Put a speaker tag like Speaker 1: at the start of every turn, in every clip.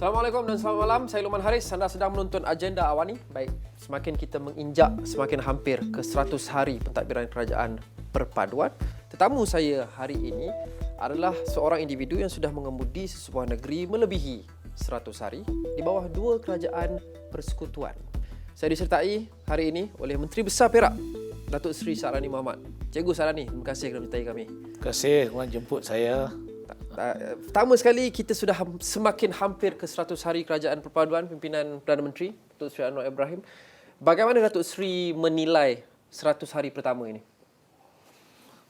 Speaker 1: Assalamualaikum dan selamat malam. Saya Luman Haris. Anda sedang menonton Agenda Awani. Baik, semakin kita menginjak, semakin hampir ke 100 hari pentadbiran kerajaan perpaduan. Tetamu saya hari ini adalah seorang individu yang sudah mengemudi sesebuah negeri melebihi 100 hari di bawah dua kerajaan persekutuan. Saya disertai hari ini oleh Menteri Besar Perak, Datuk Seri Sa'rani Mohamad. Cikgu Sa'rani, terima kasih kerana menyertai kami.
Speaker 2: Terima kasih kerana jemput saya.
Speaker 1: Pertama sekali, kita sudah semakin hampir ke 100 hari kerajaan perpaduan pimpinan Perdana Menteri Datuk Seri Anwar Ibrahim. Bagaimana Datuk Seri menilai 100 hari pertama ini?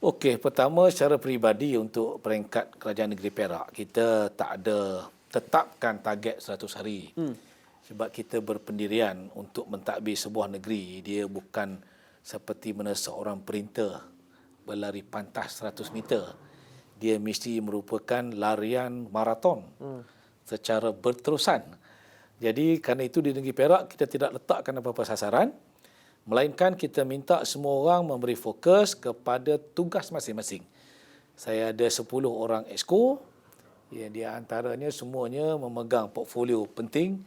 Speaker 2: Okey, pertama secara peribadi untuk peringkat Kerajaan Negeri Perak, kita tak ada tetapkan target 100 hari. Sebab kita berpendirian untuk mentadbir sebuah negeri, dia bukan seperti mana seorang perinter berlari pantas 100 meter. Dia mesti merupakan larian maraton secara berterusan. Jadi kerana itu di negeri Perak kita tidak letakkan apa-apa sasaran, melainkan kita minta semua orang memberi fokus kepada tugas masing-masing. Saya ada 10 orang exco, yang di antaranya semuanya memegang portfolio penting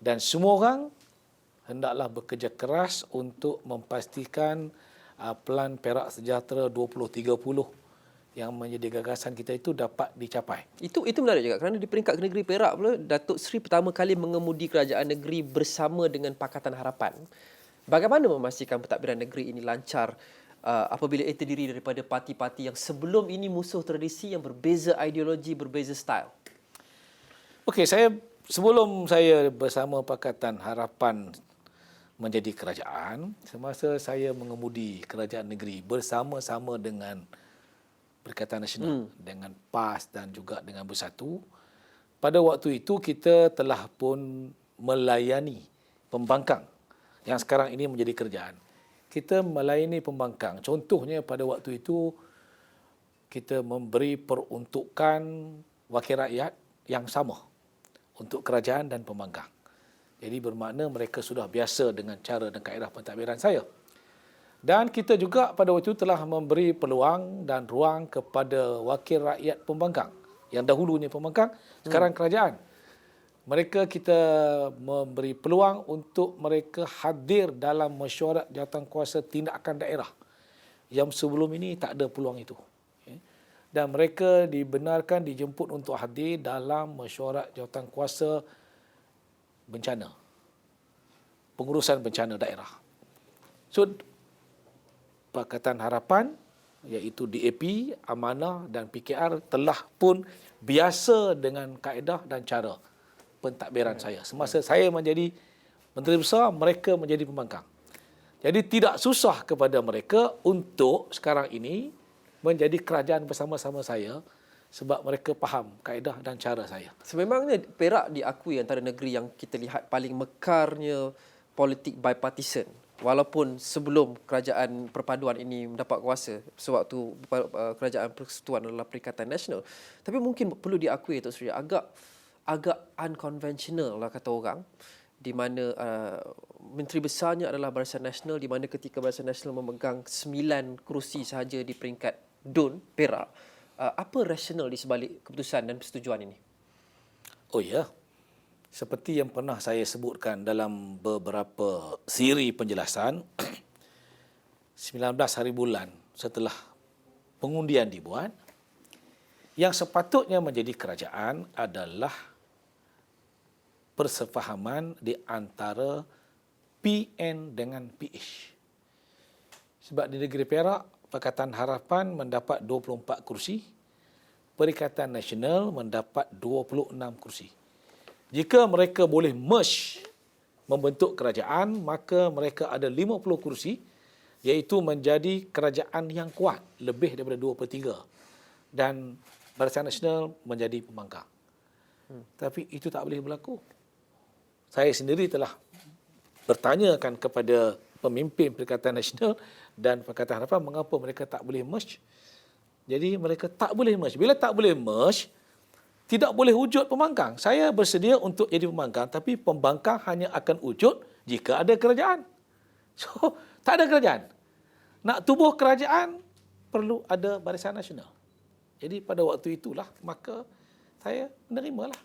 Speaker 2: dan semua orang hendaklah bekerja keras untuk memastikan Pelan Perak Sejahtera 2030 yang menjadi gagasan kita itu dapat dicapai.
Speaker 1: Itu menarik juga kerana di peringkat negeri Perak pula Datuk Seri pertama kali mengemudi kerajaan negeri bersama dengan Pakatan Harapan. Bagaimana memastikan pentadbiran negeri ini lancar apabila ia terdiri daripada parti-parti yang sebelum ini musuh tradisi yang berbeza ideologi, berbeza style?
Speaker 2: Okey, sebelum saya bersama Pakatan Harapan menjadi kerajaan, semasa saya mengemudi kerajaan negeri bersama-sama dengan Perikatan Nasional, dengan PAS dan juga dengan Bersatu. Pada waktu itu kita telah pun melayani pembangkang yang sekarang ini menjadi kerajaan. Kita melayani pembangkang. Contohnya pada waktu itu kita memberi peruntukan wakil rakyat yang sama untuk kerajaan dan pembangkang. Jadi bermakna mereka sudah biasa dengan cara dan kaedah pentadbiran saya. Dan kita juga pada waktu itu telah memberi peluang dan ruang kepada wakil rakyat pembangkang. Yang dahulunya pembangkang, sekarang kerajaan. Mereka kita memberi peluang untuk mereka hadir dalam mesyuarat jawatankuasa tindakan daerah. Yang sebelum ini tak ada peluang itu. Dan mereka dibenarkan dijemput untuk hadir dalam mesyuarat jawatankuasa bencana. Pengurusan bencana daerah. So, Pakatan Harapan iaitu DAP, Amanah dan PKR telah pun biasa dengan kaedah dan cara pentadbiran saya. Semasa saya menjadi Menteri Besar, mereka menjadi pembangkang. Jadi tidak susah kepada mereka untuk sekarang ini menjadi kerajaan bersama-sama saya sebab mereka faham kaedah dan cara saya.
Speaker 1: Sememangnya Perak diakui antara negeri yang kita lihat paling mekarnya politik bipartisan. Walaupun sebelum kerajaan perpaduan ini mendapat kuasa, sewaktu kerajaan persekutuan adalah Perikatan Nasional. Tapi mungkin perlu diakui, Datuk Seri, agak unconventional lah kata orang, di mana Menteri Besarnya adalah Barisan Nasional, di mana ketika Barisan Nasional memegang 9 kerusi sahaja di peringkat DUN, Perak. Apa rasional di sebalik keputusan dan persetujuan ini?
Speaker 2: Oh ya, seperti yang pernah saya sebutkan dalam beberapa siri penjelasan, 19 hari bulan setelah pengundian dibuat, yang sepatutnya menjadi kerajaan adalah persefahaman di antara PN dengan PH. Sebab di negeri Perak, Pakatan Harapan mendapat 24 kursi, Perikatan Nasional mendapat 26 kursi. Jika mereka boleh merge membentuk kerajaan, maka mereka ada 50 kursi, iaitu menjadi kerajaan yang kuat, lebih daripada 2/3. Dan Barisan Nasional menjadi pembangkang. Tapi itu tak boleh berlaku. Saya sendiri telah bertanyakan kepada pemimpin Perikatan Nasional dan Pakatan Harapan mengapa mereka tak boleh merge. Jadi mereka tak boleh merge. Bila tak boleh merge, tidak boleh wujud pembangkang. Saya bersedia untuk jadi pembangkang, tapi pembangkang hanya akan wujud jika ada kerajaan. So, tak ada kerajaan. Nak tubuh kerajaan, perlu ada Barisan Nasional. Jadi pada waktu itulah, maka saya menerimalah.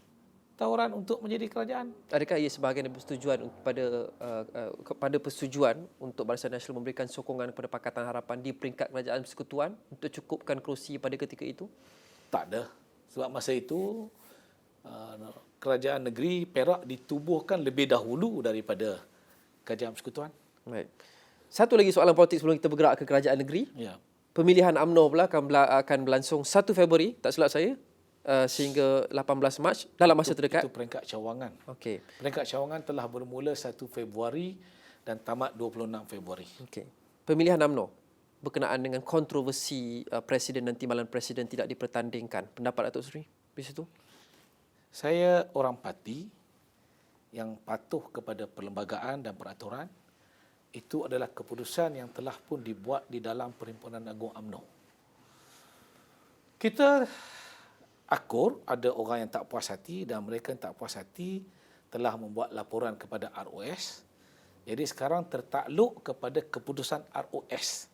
Speaker 2: tawaran untuk menjadi kerajaan.
Speaker 1: Adakah ia sebahagian dari persetujuan kepada persetujuan untuk Barisan Nasional memberikan sokongan kepada Pakatan Harapan di peringkat kerajaan persekutuan untuk cukupkan kerusi pada ketika itu?
Speaker 2: Tak ada. Sebab masa itu kerajaan negeri Perak ditubuhkan lebih dahulu daripada kerajaan persekutuan.
Speaker 1: Baik. Satu lagi soalan politik sebelum kita bergerak ke kerajaan negeri.
Speaker 2: Ya.
Speaker 1: Pemilihan UMNO pula akan berlangsung 1 Februari, tak silap saya, sehingga 18 Mac dalam masa terdekat.
Speaker 2: Itu peringkat cawangan.
Speaker 1: Okey.
Speaker 2: Peringkat cawangan telah bermula 1 Februari dan tamat 26 Februari.
Speaker 1: Okey. Pemilihan UMNO berkenaan dengan kontroversi Presiden dan timbalan Presiden tidak dipertandingkan. Pendapat Datuk Seri di situ?
Speaker 2: Saya orang parti yang patuh kepada perlembagaan dan peraturan. Itu adalah keputusan yang telah pun dibuat di dalam Perhimpunan Agung UMNO. Kita akur ada orang yang tak puas hati dan mereka yang tak puas hati telah membuat laporan kepada ROS. Jadi sekarang tertakluk kepada keputusan ROS.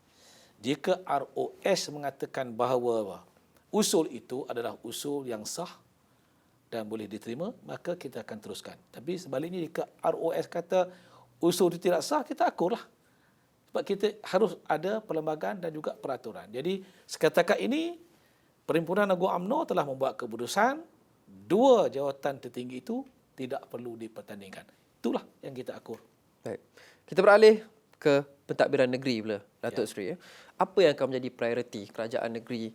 Speaker 2: Jika ROS mengatakan bahawa usul itu adalah usul yang sah dan boleh diterima, maka kita akan teruskan. Tapi sebaliknya jika ROS kata usul itu tidak sah, kita akurlah. Sebab kita harus ada perlembagaan dan juga peraturan. Jadi sekatakan ini Perhimpunan Agung UMNO telah membuat keputusan 2 jawatan tertinggi itu tidak perlu dipertandingkan. Itulah yang kita akur.
Speaker 1: Baik. Kita beralih ke pentadbiran negeri pula, Datuk Seri. Apa yang akan menjadi prioriti kerajaan negeri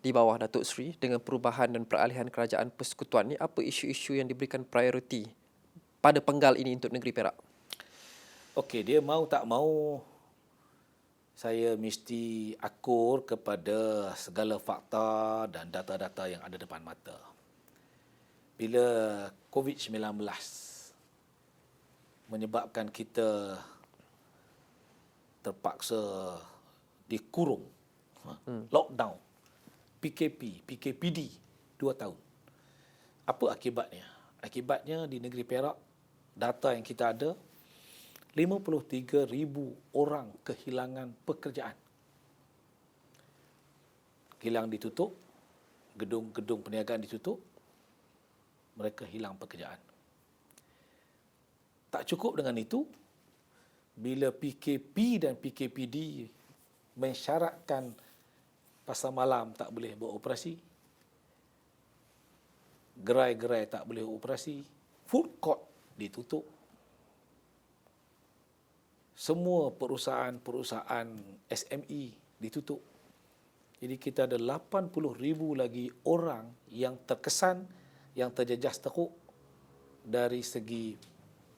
Speaker 1: di bawah Datuk Seri dengan perubahan dan peralihan kerajaan persekutuan ni? Apa isu-isu yang diberikan prioriti pada penggal ini untuk negeri Perak?
Speaker 2: Okey, dia mau tak mau saya mesti akur kepada segala fakta dan data-data yang ada depan mata. Bila COVID-19 menyebabkan kita terpaksa dikurung, lockdown, PKP, PKPD 2 tahun. Apa akibatnya? Akibatnya di negeri Perak, data yang kita ada, 53,000 orang kehilangan pekerjaan. Kilang ditutup, gedung-gedung perniagaan ditutup, mereka hilang pekerjaan. Tak cukup dengan itu, bila PKP dan PKPD mensyaratkan pasar malam tak boleh beroperasi, gerai-gerai tak boleh beroperasi, food court ditutup, semua perusahaan-perusahaan SME ditutup. Jadi kita ada 80,000 lagi orang yang terkesan, yang terjejas teruk dari segi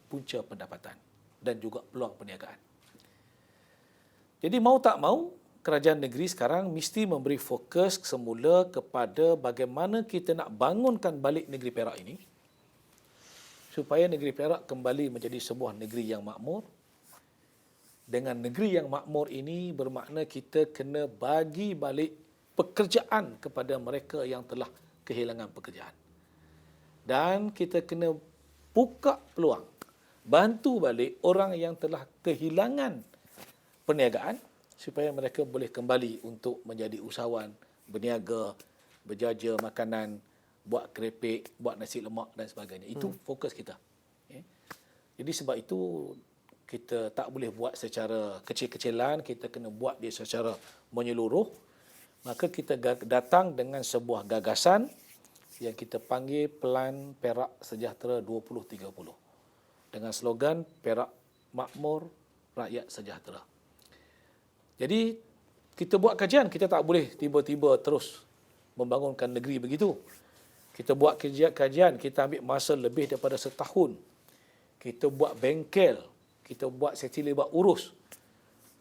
Speaker 2: punca pendapatan dan juga peluang perniagaan. Jadi mau tak mau, kerajaan negeri sekarang mesti memberi fokus semula kepada bagaimana kita nak bangunkan balik negeri Perak ini supaya negeri Perak kembali menjadi sebuah negeri yang makmur. Dengan negeri yang makmur ini bermakna kita kena bagi balik pekerjaan kepada mereka yang telah kehilangan pekerjaan. Dan kita kena buka peluang, bantu balik orang yang telah kehilangan perniagaan supaya mereka boleh kembali untuk menjadi usahawan, berniaga, berjaja makanan, buat keripik, buat nasi lemak dan sebagainya. Itu fokus kita. Okay. Jadi sebab itu kita tak boleh buat secara kecil-kecilan, kita kena buat dia secara menyeluruh. Maka kita datang dengan sebuah gagasan yang kita panggil Pelan Perak Sejahtera 2030. Dengan slogan Perak Makmur, Rakyat Sejahtera. Jadi kita buat kajian, kita tak boleh tiba-tiba terus membangunkan negeri begitu. Kita buat kajian, kita ambil masa lebih daripada setahun. Kita buat bengkel, kita buat seksi lebar urus.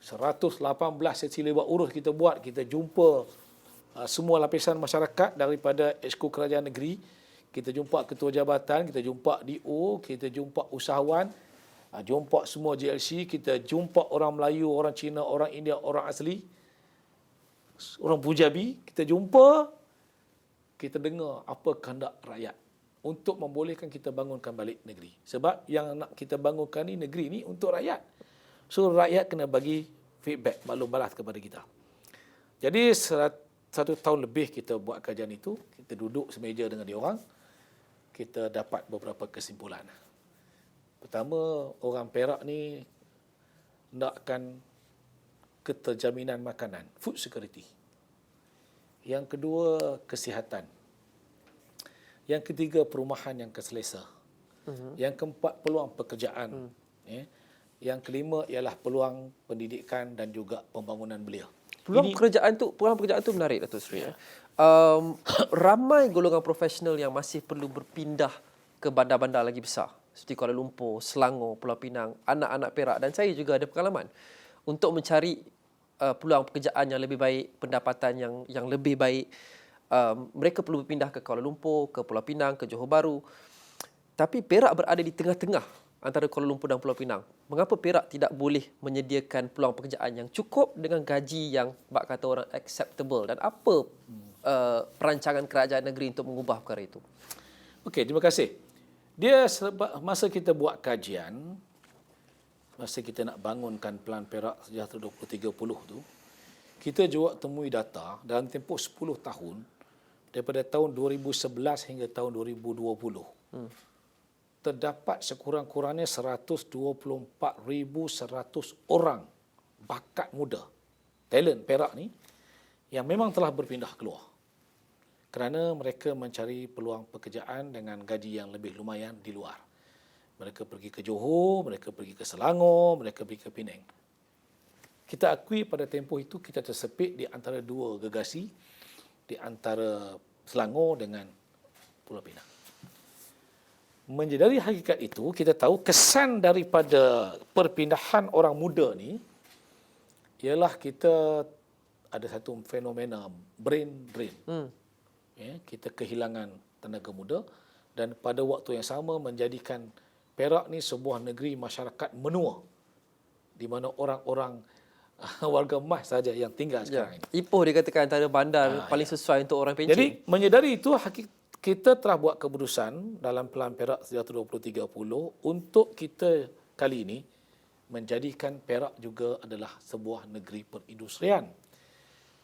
Speaker 2: 118 seksi lebar urus kita buat. Kita jumpa semua lapisan masyarakat daripada Exco Kerajaan Negeri. Kita jumpa ketua jabatan, kita jumpa DO, kita jumpa usahawan, jumpa semua JLC, kita jumpa orang Melayu, orang Cina, orang India, orang asli, orang Punjabi. Kita jumpa, kita dengar apa kehendak rakyat untuk membolehkan kita bangunkan balik negeri. Sebab yang nak kita bangunkan ni negeri ni untuk rakyat. So rakyat kena bagi feedback, maklum balas kepada kita. Jadi 1 tahun lebih kita buat kajian itu, kita duduk semeja dengan dia orang. kita dapat beberapa kesimpulan. Pertama, orang Perak ni nakkan keterjaminan makanan, food security. Yang kedua, kesihatan. Yang ketiga, perumahan yang keselesa. Yang keempat, peluang pekerjaan. Yang kelima ialah peluang pendidikan dan juga pembangunan belia.
Speaker 1: Peluang pekerjaan tu menarik, Datuk Seri. Ramai golongan profesional yang masih perlu berpindah ke bandar-bandar lagi besar seperti Kuala Lumpur, Selangor, Pulau Pinang, anak-anak Perak, dan saya juga ada pengalaman untuk mencari peluang pekerjaan yang lebih baik, pendapatan yang lebih baik. Mereka perlu berpindah ke Kuala Lumpur, ke Pulau Pinang, ke Johor Bahru. Tapi Perak berada di tengah-tengah antara Kuala Lumpur dan Pulau Pinang. Mengapa Perak tidak boleh menyediakan peluang pekerjaan yang cukup dengan gaji yang bak kata orang acceptable, dan apa perancangan kerajaan negeri untuk mengubah perkara itu?
Speaker 2: Okey, terima kasih. Masa kita buat kajian, masa kita nak bangunkan Pelan Perak Sejahtera 2030 tu, kita juga temui data dalam tempoh 10 tahun daripada tahun 2011 hingga tahun 2020. Terdapat sekurang-kurangnya 124,100 orang bakat muda, talent Perak ni, yang memang telah berpindah keluar kerana mereka mencari peluang pekerjaan dengan gaji yang lebih lumayan di luar. Mereka pergi ke Johor, mereka pergi ke Selangor, mereka pergi ke Penang. Kita akui pada tempoh itu kita tersepit di antara dua gegasi, di antara Selangor dengan Pulau Pinang. Menjadi hakikat itu, kita tahu kesan daripada perpindahan orang muda ni ialah kita ada satu fenomena brain drain. Kita kehilangan tenaga muda, dan pada waktu yang sama menjadikan Perak ni sebuah negeri masyarakat menua di mana orang-orang warga emas saja yang tinggal sekarang ini.
Speaker 1: Ipoh dikatakan antara bandar paling sesuai untuk orang pencen.
Speaker 2: Jadi menyedari itu, kita telah buat keputusan dalam Pelan Perak Sejahtera 2030 untuk kita kali ini menjadikan Perak juga adalah sebuah negeri perindustrian.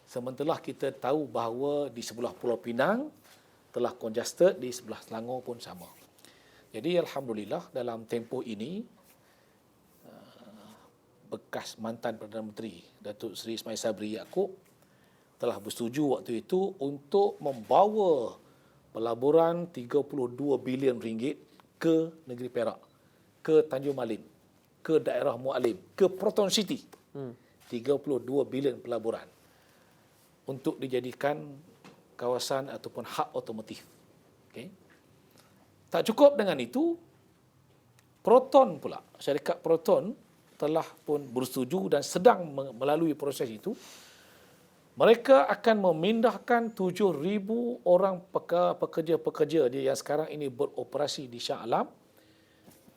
Speaker 2: Sementara kita tahu bahawa di sebelah Pulau Pinang telah congested, di sebelah Selangor pun sama. Jadi alhamdulillah dalam tempoh ini bekas mantan Perdana Menteri Datuk Seri Ismail Sabri Yaakob telah bersetuju waktu itu untuk membawa pelaburan 32 bilion ringgit ke negeri Perak, ke Tanjung Malim, ke daerah Mualim, ke Proton City. 32 bilion pelaburan untuk dijadikan kawasan ataupun hub otomotif. Okay. Tak cukup dengan itu, Proton pula, syarikat Proton telah pun bersetuju dan sedang melalui proses itu. Mereka akan memindahkan 7,000 orang pekerja-pekerja dia yang sekarang ini beroperasi di Shah Alam,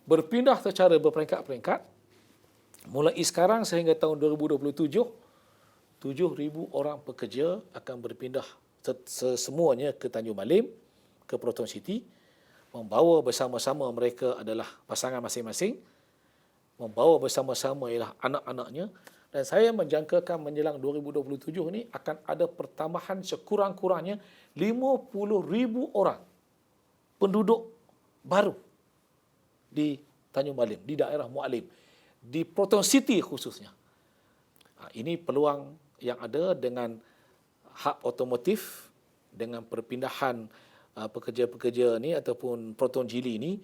Speaker 2: berpindah secara berperingkat-peringkat. Mulai sekarang sehingga tahun 2027, 7,000 orang pekerja akan berpindah semuanya ke Tanjung Malim, ke Proton City, membawa bersama-sama mereka adalah pasangan masing-masing, membawa bersama-sama ialah anak-anaknya, dan saya menjangkakan menjelang 2027 ni akan ada pertambahan sekurang-kurangnya 50,000 orang penduduk baru di Tanjung Malim, di daerah Mualim, di Proton City khususnya. Ini peluang yang ada dengan hub otomotif, dengan perpindahan pekerja-pekerja ni ataupun Proton Jili ni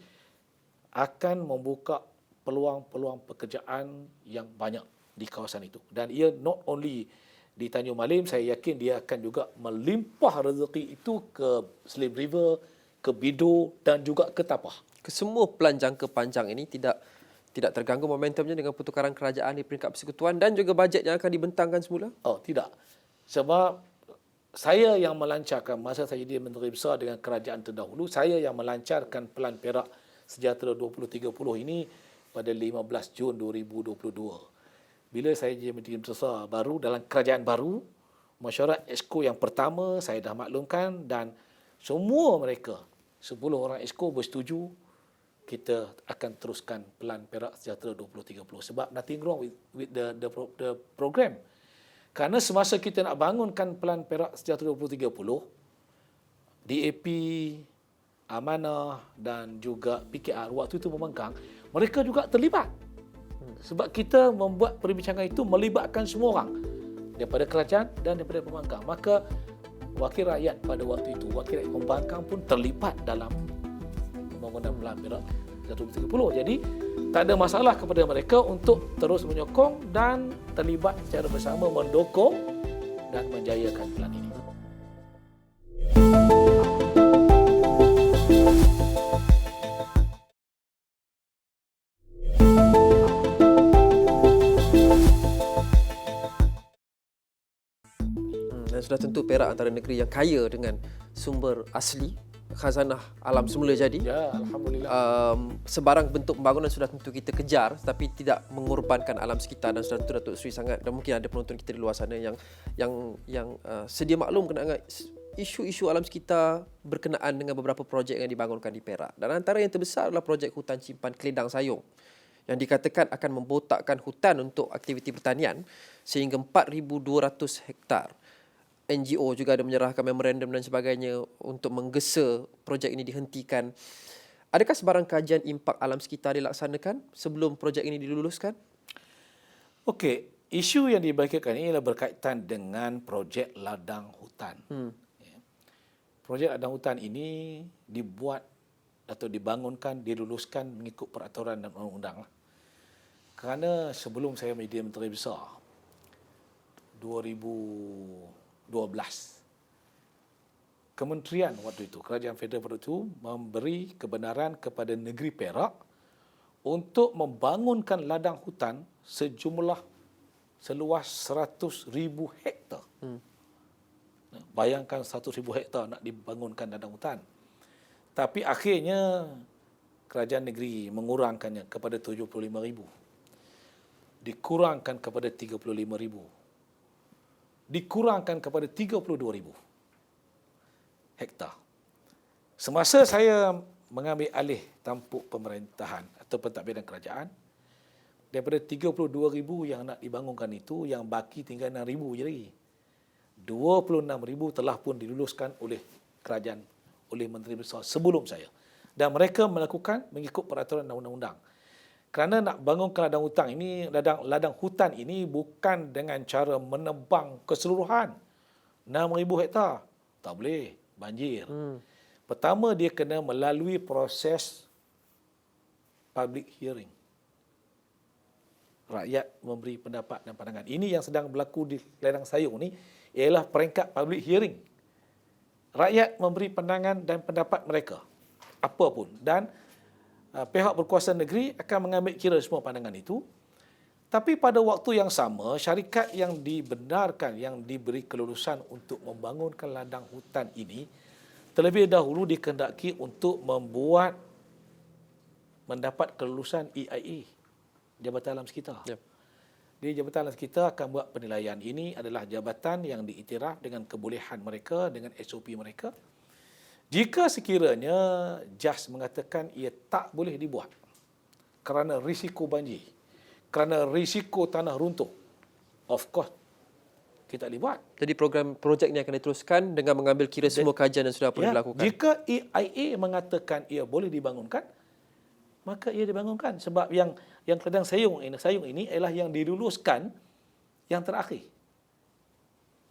Speaker 2: akan membuka peluang-peluang pekerjaan yang banyak di kawasan itu. Dan ia not only di Tanjung Malim, saya yakin dia akan juga melimpah rezeki itu ke Slim River, ke Bido dan juga ke Tapah.
Speaker 1: Kesemua pelan jangka panjang ini tidak terganggu momentumnya dengan pertukaran kerajaan di peringkat persekutuan dan juga bajet yang akan dibentangkan semula?
Speaker 2: Oh, tidak. Sebab saya yang melancarkan, masa saya jadi Menteri Besar dengan kerajaan terdahulu, saya yang melancarkan Pelan Perak Sejahtera 2030 ini pada 15 Jun 2022. Bila saya jadi Menteri Besar baru dalam kerajaan baru, mesyuarat Exco yang pertama saya dah maklumkan dan semua mereka, 10 orang Exco bersetuju kita akan teruskan Pelan Perak Sejahtera 2030 sebab nothing wrong with the program. Kerana semasa kita nak bangunkan Pelan Perak Sejahtera 2030, DAP, Amanah dan juga PKR waktu itu membangkang, mereka juga terlibat. Sebab kita membuat perbincangan itu melibatkan semua orang daripada kerajaan dan daripada pembangkang. Maka wakil rakyat pada waktu itu, wakil rakyat pembangkang pun terlibat dalam pembangunan Pelabuhan Perak 130. Jadi tak ada masalah kepada mereka untuk terus menyokong dan terlibat secara bersama mendukung dan menjayakan pelan ini.
Speaker 1: Dan sudah tentu Perak antara negeri yang kaya dengan sumber asli, khazanah alam semula jadi.
Speaker 2: Ya, alhamdulillah.
Speaker 1: Sebarang bentuk pembangunan sudah tentu kita kejar, tapi tidak mengorbankan alam sekitar, dan sudah tentu Datuk Seri sangat, dan mungkin ada penonton kita di luar sana yang sedia maklum dengan isu-isu alam sekitar berkenaan dengan beberapa projek yang dibangunkan di Perak. Dan antara yang terbesar adalah projek hutan simpan Keledang Sayung yang dikatakan akan membotakkan hutan untuk aktiviti pertanian sehingga 4,200 hektar. NGO juga ada menyerahkan memorandum dan sebagainya untuk menggesa projek ini dihentikan. Adakah sebarang kajian impak alam sekitar dilaksanakan sebelum projek ini diluluskan?
Speaker 2: Okey, isu yang dibagikan ini adalah berkaitan dengan projek ladang hutan. Ya. Projek ladang hutan ini dibuat atau dibangunkan, diluluskan mengikut peraturan dan undang-undang. Kerana sebelum saya menjadi Menteri Besar, 2012, Kementerian waktu itu, Kerajaan Federal waktu itu memberi kebenaran kepada negeri Perak untuk membangunkan ladang hutan seluas 100,000 hektar. Bayangkan 100,000 hektar nak dibangunkan ladang hutan. Tapi akhirnya kerajaan negeri mengurangkannya kepada 75,000. Dikurangkan kepada 35,000. Dikurangkan kepada 32,000 hektar. Semasa saya mengambil alih tampuk pemerintahan atau pentadbiran kerajaan, daripada 32,000 yang nak dibangunkan itu, yang baki tinggal 6,000 je lagi. 26,000 telah pun diluluskan oleh kerajaan, oleh Menteri Besar sebelum saya. Dan mereka melakukan mengikut peraturan dan undang-undang. Kerana nak bangunkan ladang hutan ini, ladang hutan ini bukan dengan cara menebang keseluruhan 6,000 hektar. Tak boleh, banjir. Pertama, dia kena melalui proses public hearing. Rakyat memberi pendapat dan pandangan. Ini yang sedang berlaku di Keledang Sayung ni ialah peringkat public hearing. Rakyat memberi pandangan dan pendapat mereka, apa pun. Dan pihak berkuasa negeri akan mengambil kira semua pandangan itu. Tapi pada waktu yang sama, syarikat yang dibenarkan, yang diberi kelulusan untuk membangunkan ladang hutan ini, terlebih dahulu dikehendaki untuk mendapat kelulusan EIA, Jabatan Alam Sekitar. Yep. Di Jabatan Alam Sekitar akan buat penilaian. Ini adalah jabatan yang diiktiraf dengan kebolehan mereka, dengan SOP mereka. Jika sekiranya JAS mengatakan ia tak boleh dibuat kerana risiko banjir, kerana risiko tanah runtuh, of course, kita boleh buat.
Speaker 1: Jadi projek ini akan diteruskan dengan mengambil kira semua kajian yang sudah pernah dilakukan.
Speaker 2: Jika EIA mengatakan ia boleh dibangunkan, maka ia dibangunkan. Sebab yang Keledang Sayung ini adalah yang diluluskan yang terakhir.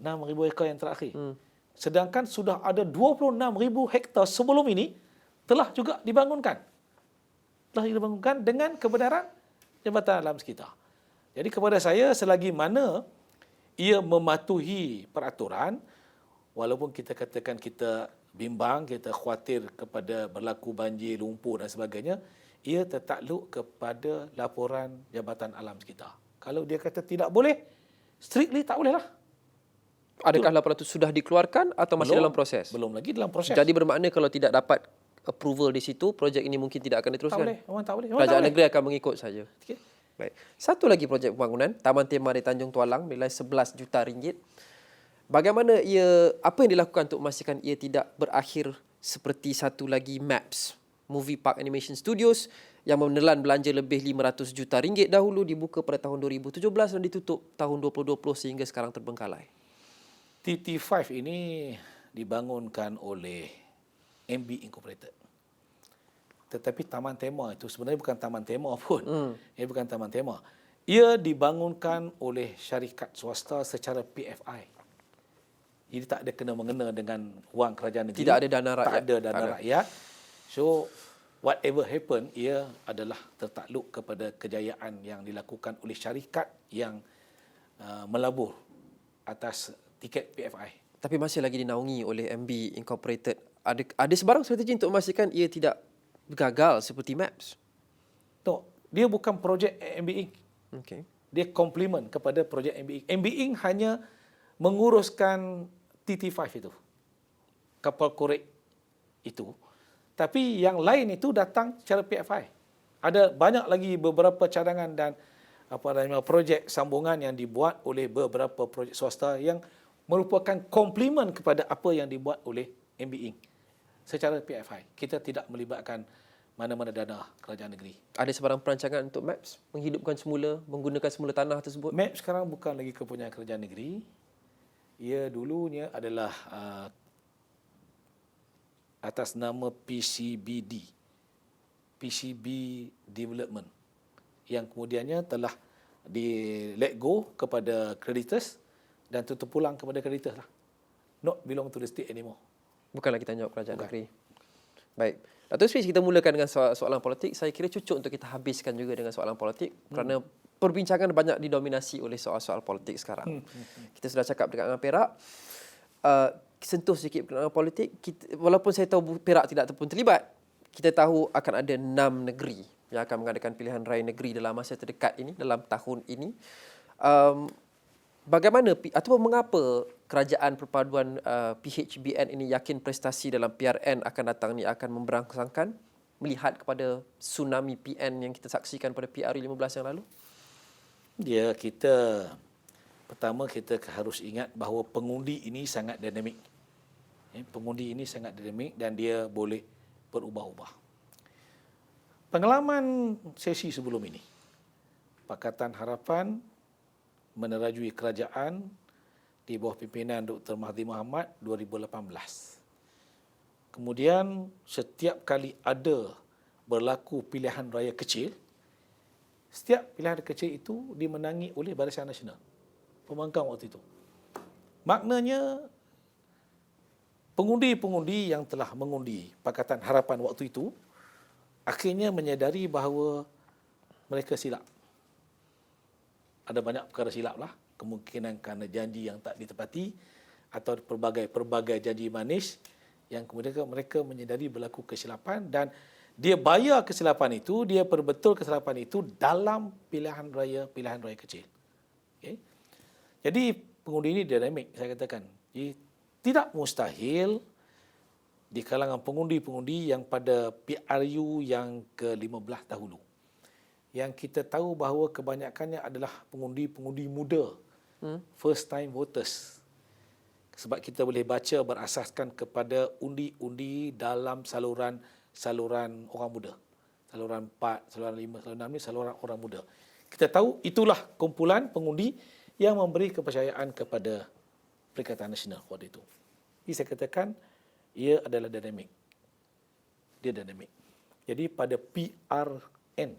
Speaker 2: 6,000 ekar yang terakhir. Sedangkan sudah ada 26,000 hektar sebelum ini telah juga dibangunkan. Telah dibangunkan dengan kebenaran Jabatan Alam Sekitar. Jadi kepada saya, selagi mana ia mematuhi peraturan, walaupun kita katakan kita bimbang, kita khawatir kepada berlaku banjir, lumpur dan sebagainya, ia tertakluk kepada laporan Jabatan Alam Sekitar. Kalau dia kata tidak boleh, strictly tak boleh lah.
Speaker 1: Adakah laporan itu sudah dikeluarkan atau masih dalam proses?
Speaker 2: Belum lagi dalam proses.
Speaker 1: Jadi bermakna kalau tidak dapat approval di situ, projek ini mungkin tidak akan diteruskan?
Speaker 2: Tak boleh. Orang tak boleh.
Speaker 1: Kerajaan negeri akan mengikut saja.
Speaker 2: Okay.
Speaker 1: Baik. Satu lagi projek pembangunan, Taman Tema di Tanjung Tualang, nilai 11 juta ringgit. Bagaimana apa yang dilakukan untuk memastikan ia tidak berakhir seperti satu lagi MAPS, Movie Park Animation Studios, yang menelan belanja lebih 500 juta ringgit dahulu, dibuka pada tahun 2017 dan ditutup tahun 2020 sehingga sekarang terbengkalai.
Speaker 2: TT5 ini dibangunkan oleh MB Incorporated. Tetapi taman tema itu sebenarnya bukan taman tema pun. Ia bukan taman tema. Ia dibangunkan oleh syarikat swasta secara PFI. Jadi tak ada kena-mengena dengan wang kerajaan negeri.
Speaker 1: Tidak ada dana rakyat.
Speaker 2: Tak ada dana rakyat. So, whatever happen, ia adalah tertakluk kepada kejayaan yang dilakukan oleh syarikat yang melabur atas tiket PFI.
Speaker 1: Tapi masih lagi dinaungi oleh MB Incorporated. Ada sebarang strategi untuk memastikan ia tidak gagal seperti MAPS?
Speaker 2: No, dia bukan projek MB Inc.
Speaker 1: Okay.
Speaker 2: Dia komplement kepada projek MB Inc. MB Inc hanya menguruskan TT5 itu. Kapal korek itu. Tapi yang lain itu datang secara PFI. Ada banyak lagi beberapa cadangan dan projek sambungan yang dibuat oleh beberapa projek swasta yang merupakan komplement kepada apa yang dibuat oleh MB Inc. Secara PFI. Kita tidak melibatkan mana-mana dana kerajaan negeri.
Speaker 1: Ada sebarang perancangan untuk MAPS menghidupkan semula, menggunakan semula tanah tersebut?
Speaker 2: MAP sekarang bukan lagi kepunyaan kerajaan negeri. Ia dulunya adalah atas nama PCBD, PCB Development, yang kemudiannya telah di let go kepada creditors dan tutup pulang kepada creditors lah. Not belong to the state anymore.
Speaker 1: Bukan lagi tanggungjawab kerajaan negeri. Baik. Dato' Sri, kita mulakan dengan soalan politik. Saya kira cucuk untuk kita habiskan juga dengan soalan politik kerana perbincangan banyak didominasi oleh soal-soal politik sekarang. Kita sudah cakap dengan Perak. Sentuh sedikit berkenaan politik. Walaupun saya tahu Perak tidak pun terlibat, kita tahu akan ada 6 negeri yang akan mengadakan pilihan raya negeri dalam masa terdekat ini, dalam tahun ini. Bagaimana atau mengapa kerajaan perpaduan PHBN ini yakin prestasi dalam PRN akan datang ni akan memberangsangkan melihat kepada tsunami PN yang kita saksikan pada PRU 15 yang lalu?
Speaker 2: Ya, pertama kita harus ingat bahawa pengundi ini sangat dinamik. Pengundi ini sangat dinamik dan dia boleh berubah-ubah. Pengalaman sesi sebelum ini, Pakatan Harapan menerajui kerajaan di bawah pimpinan Dr. Mahathir Mohamad 2018. Kemudian setiap kali ada berlaku pilihan raya kecil, setiap pilihan raya kecil itu dimenangi oleh Barisan Nasional, pembangkang waktu itu. Maknanya pengundi-pengundi yang telah mengundi Pakatan Harapan waktu itu akhirnya menyadari bahawa mereka silap. Ada banyak perkara silap lah. Kemungkinan kerana janji yang tak ditepati atau pelbagai janji manis yang kemudian mereka menyedari berlaku kesilapan dan dia bayar kesilapan itu, dia perbetul kesilapan itu dalam pilihan raya kecil. Okay? Jadi pengundi ini dinamik, saya katakan. Jadi, tidak mustahil di kalangan pengundi-pengundi yang pada PRU yang ke-15 dahulu. Yang kita tahu bahawa kebanyakannya adalah pengundi-pengundi muda, first time voters. Sebab kita boleh baca berasaskan kepada undi-undi dalam saluran orang muda. Saluran 4, saluran 5, saluran 6 ni saluran orang muda. Kita tahu itulah kumpulan pengundi yang memberi kepercayaan kepada Perikatan Nasional waktu itu. Jadi saya katakan ia adalah dinamik. Dia dinamik. Jadi pada PRN,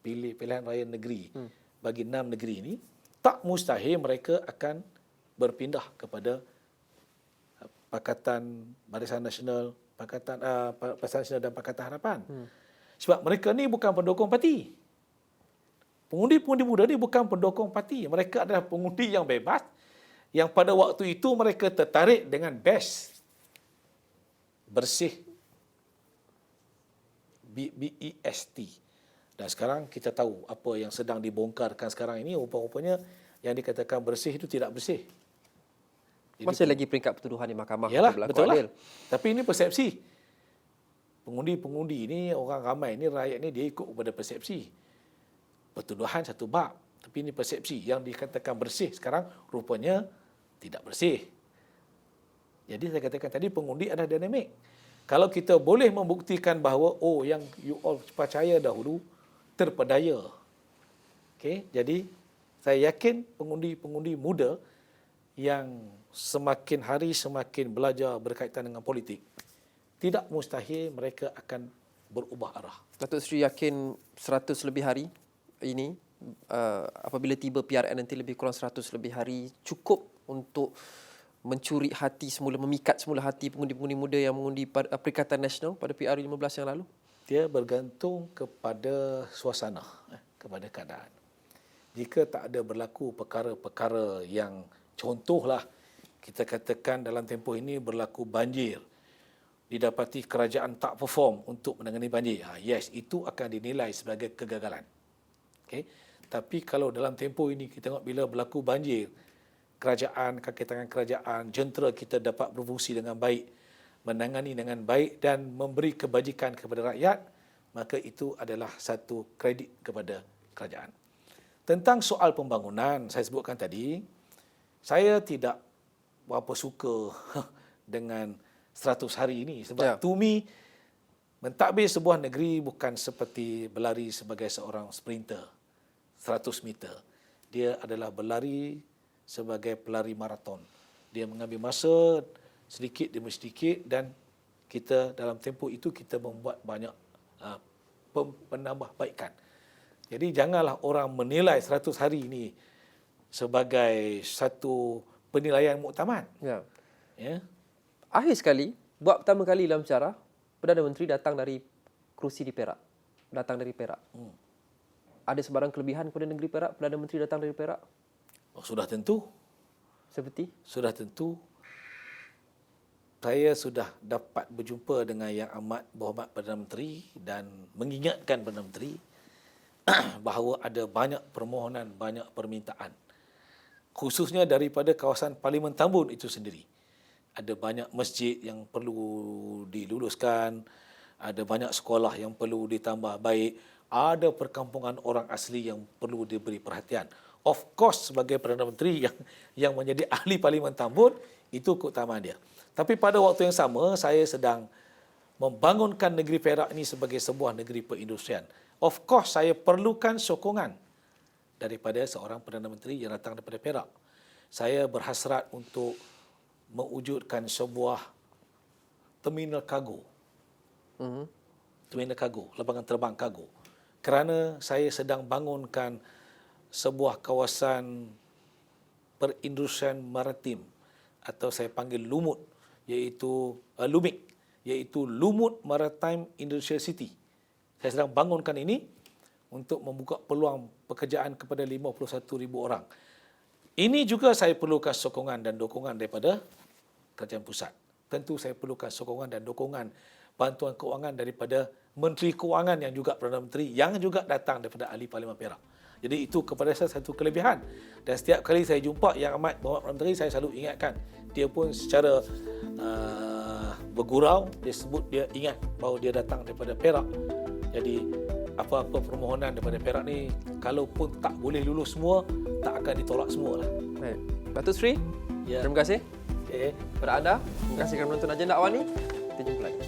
Speaker 2: pilihan raya negeri bagi 6 negeri ini, tak mustahil mereka akan berpindah kepada Pakatan Barisan Nasional, Barisan Nasional dan Pakatan Harapan. Sebab mereka ni bukan pendukung parti. Pengundi-pengundi muda ni bukan pendukung parti. Mereka adalah pengundi yang bebas, yang pada waktu itu mereka tertarik dengan BES, bersih, BEST. Dan sekarang kita tahu apa yang sedang dibongkarkan sekarang ini, rupa-rupanya yang dikatakan bersih itu tidak bersih. Jadi,
Speaker 1: masih lagi peringkat pertuduhan di mahkamah.
Speaker 2: Yalah, betul lah. Tapi ini persepsi. Pengundi-pengundi ini, orang ramai ini, rakyat ini, dia ikut kepada persepsi. Pertuduhan satu bab. Tapi ini persepsi. Yang dikatakan bersih sekarang, rupanya tidak bersih. Jadi saya katakan tadi, pengundi adalah dinamik. Kalau kita boleh membuktikan bahawa, yang you all percaya dahulu, terpedaya. Okay? Jadi, saya yakin pengundi-pengundi muda yang semakin hari semakin belajar berkaitan dengan politik, tidak mustahil mereka akan berubah arah.
Speaker 1: Datuk Seri yakin 100 lebih hari ini, apabila tiba PRN nanti lebih kurang 100 lebih hari, cukup untuk mencuri hati semula, memikat semula hati pengundi-pengundi muda yang mengundi Perikatan Nasional pada PRU 15 yang lalu?
Speaker 2: Dia bergantung kepada suasana, kepada keadaan. Jika tak ada berlaku perkara-perkara yang contohlah, kita katakan dalam tempoh ini berlaku banjir, didapati kerajaan tak perform untuk menangani banjir. Yes, itu akan dinilai sebagai kegagalan. Okay? Tapi kalau dalam tempoh ini kita tengok bila berlaku banjir, kerajaan, kaki tangan kerajaan, jentera kita dapat berfungsi dengan baik, menangani dengan baik dan memberi kebajikan kepada rakyat, maka itu adalah satu kredit kepada kerajaan. Tentang soal pembangunan, saya sebutkan tadi, saya tidak berapa suka dengan 100 hari ini sebab to me mentadbir sebuah negeri bukan seperti berlari sebagai seorang sprinter 100 meter. Dia adalah berlari sebagai pelari maraton. Dia mengambil masa sedikit demi sedikit dan kita dalam tempoh itu kita membuat banyak penambahbaikan. Jadi janganlah orang menilai 100 hari ini sebagai satu penilaian muktamad.
Speaker 1: Ya.
Speaker 2: Ya.
Speaker 1: Akhir sekali, buat pertama kali dalam sejarah, Perdana Menteri datang dari kerusi di Perak. Datang dari Perak. Ada sebarang kelebihan kepada negeri Perak, Perdana Menteri datang dari Perak?
Speaker 2: Oh, sudah tentu.
Speaker 1: Seperti?
Speaker 2: Sudah tentu. Saya sudah dapat berjumpa dengan Yang Amat Berhormat Perdana Menteri dan mengingatkan Perdana Menteri bahawa ada banyak permohonan, banyak permintaan. Khususnya daripada kawasan Parlimen Tambun itu sendiri. Ada banyak masjid yang perlu diluluskan, ada banyak sekolah yang perlu ditambah baik, ada perkampungan orang asli yang perlu diberi perhatian. Of course, sebagai Perdana Menteri yang menjadi ahli Parlimen Tambun, itu keutamaan dia. Tapi pada waktu yang sama, saya sedang membangunkan negeri Perak ini sebagai sebuah negeri perindustrian. Of course, saya perlukan sokongan daripada seorang Perdana Menteri yang datang daripada Perak. Saya berhasrat untuk mewujudkan sebuah terminal kargo. Terminal kargo, lapangan terbang kargo. Kerana saya sedang bangunkan sebuah kawasan perindustrian maritim atau saya panggil LUMUT, iaitu LUMIC, iaitu Lumut Maritime Industrial City. Saya sedang bangunkan ini untuk membuka peluang pekerjaan kepada 51,000 orang. Ini juga saya perlukan sokongan dan dokongan daripada kerajaan pusat. Tentu saya perlukan sokongan dan dokongan bantuan keuangan daripada Menteri Keuangan yang juga Perdana Menteri yang juga datang daripada ahli Parlimen Perak. Jadi itu kepada saya satu kelebihan. Dan setiap kali saya jumpa Yang Amat Berhormat Perdana Menteri, saya selalu ingatkan. Dia pun secara bergurau, dia sebut dia ingat bahawa dia datang daripada Perak. Jadi apa-apa permohonan daripada Perak ni, kalaupun tak boleh lulus semua, tak akan ditolak semua lah.
Speaker 1: Baik. Datuk Seri, terima kasih.
Speaker 2: Okay.
Speaker 1: Kepada anda, terima kasih kerana menonton agenda awal ni. Kita jumpa lagi.